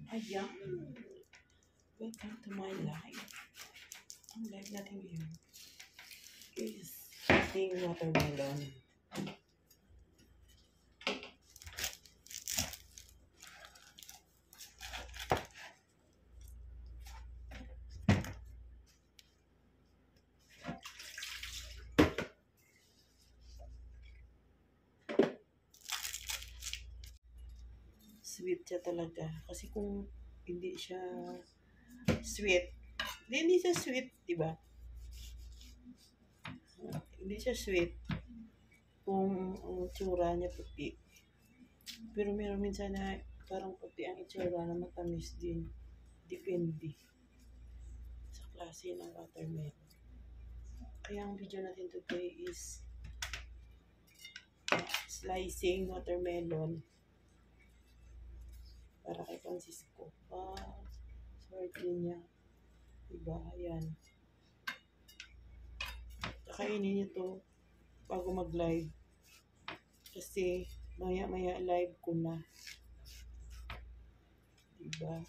Ayan. Welcome to my life. Ang live natin ngayon is eating watermelon. Sweet siya talaga. Kasi kung hindi siya sweet, hindi siya sweet, diba? Hindi siya sweet kung ang tsura niya puti. Pero meron minsan na parang puti ang itsura na matamis din. Depende sa klase ng watermelon. Kaya ang video natin today is slicing watermelon para kay Francisco. Swerte niya. Diba? Ayan. Kakainin niyo to bago mag-live. Kasi maya-maya live ko na. Diba?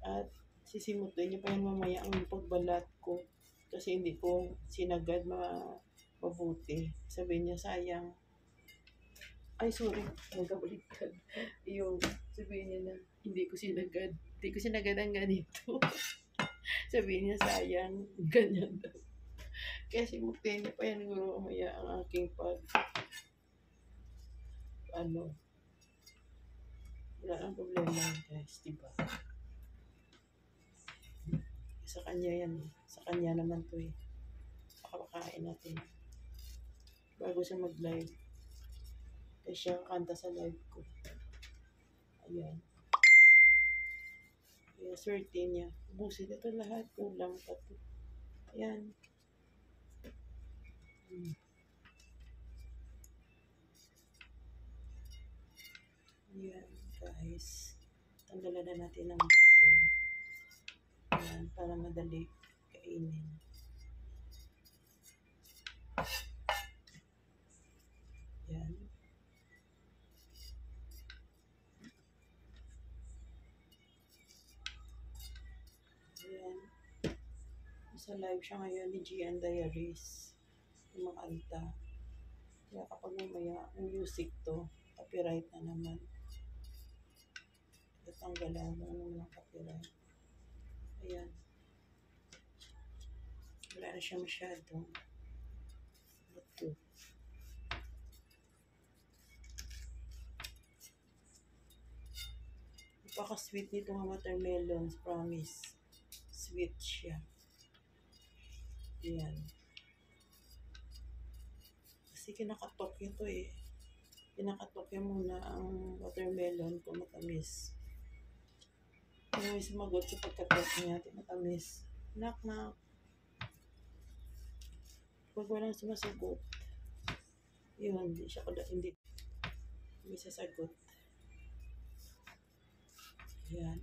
At sisimutin niyo pa yan mamaya ang pagbalat ko. Kasi hindi ko sinagad mabuti. Sabihin niya, sayang. Ay, sorry. Nagkabaliktad. Yung sabihin niya na, hindi ko sinagad ang ganito. Sabihin niya, sayang. Ganyan daw. Kaya simutin niya pa yan guro mamaya ang aking wala ang problema, guys. Diba? Sa kanya yan. Sa kanya naman to eh. Pakakain natin. Bago siya mag-live. Kasi siya kanta sa live ko. Ayan. Kaya swerte niya. Ubusin ito lahat. Kulang pa to. Ayan. Ayan, guys. Tanggalan na natin ang buto. Ayan, para madali kainin. Ayan. Ayan. Sa live siya ngayon ni Gian Diaries. Kumakanta. Kaya kapag mamaya ang music to, copyright na naman. Tatanggalan mo ng copyright. Ayan. Wala na siya masyadong buto. Napaka-sweet nito ng watermelons, promise. Sweet siya. Ayan. Kasi kinakatok ito eh. Kinakatok yan muna ang watermelon kung matamis. Kung may sumagot sa pagkatok niya, matamis. Knock. Pag walang sumasagot, yun, hindi may sasagot. Ayan.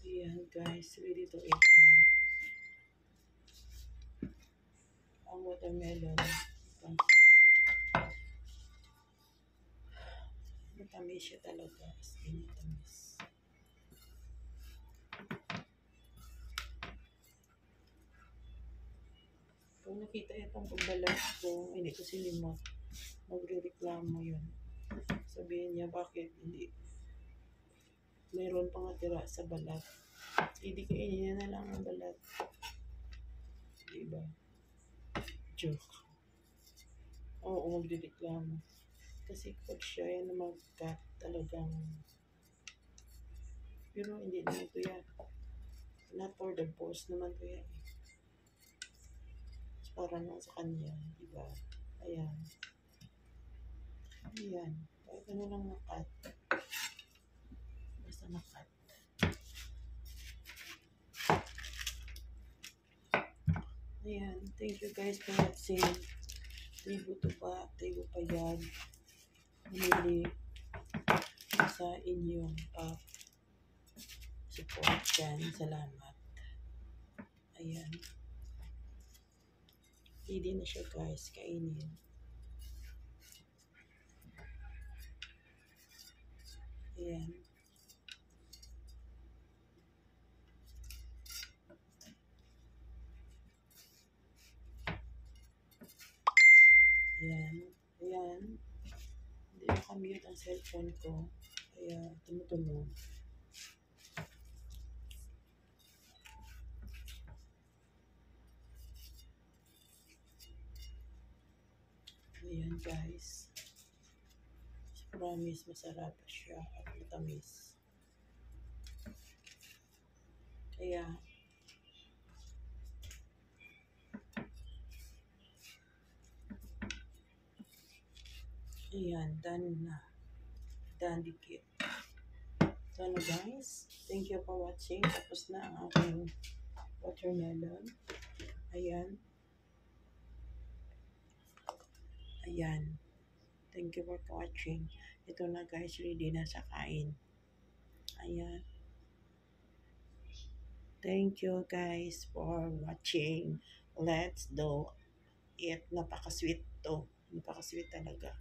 Ayan guys, ready to eat na. Ang watermelon. Matamis siya talaga. Matamis. Kung nakita itong pagbalat ko, hindi ko sinimot. Magre-reklamo yun. Sabihin niya, bakit hindi? Meron pang natira sa balat. Hindi kainin niya na lang ang balat. Diba? Joke. Oo, magre-reklamo. Kasi pag siya yan na mag-cut, talagang pero hindi naman ito yan. Not for the boss naman ito yan. Para lang sa kanya, diba? Ayan. Ayan. Kahit ano lang na-cut. Basta na-cut. Ayan. Thank you guys for watching. Tribo to ba? Tribo pa yan. Hindi sa inyong support dyan. Salamat. Ayan. Ready na siya guys. Kainin. Ayan. Ayan. Ayan. Hindi nakamute ang cellphone ko. Kaya tumutunog. Ayan guys. Promise masarap siya at matamis. Kaya ayan, done na. Done dikit. So ano guys, thank you for watching. Tapos na ang aking watermelon. Ayan. Ayan. Thank you for watching. Ito na guys, ready na sa kain. Ayan. Thank you guys for watching. Let's do it. Napaka-sweet to. Napaka-sweet talaga.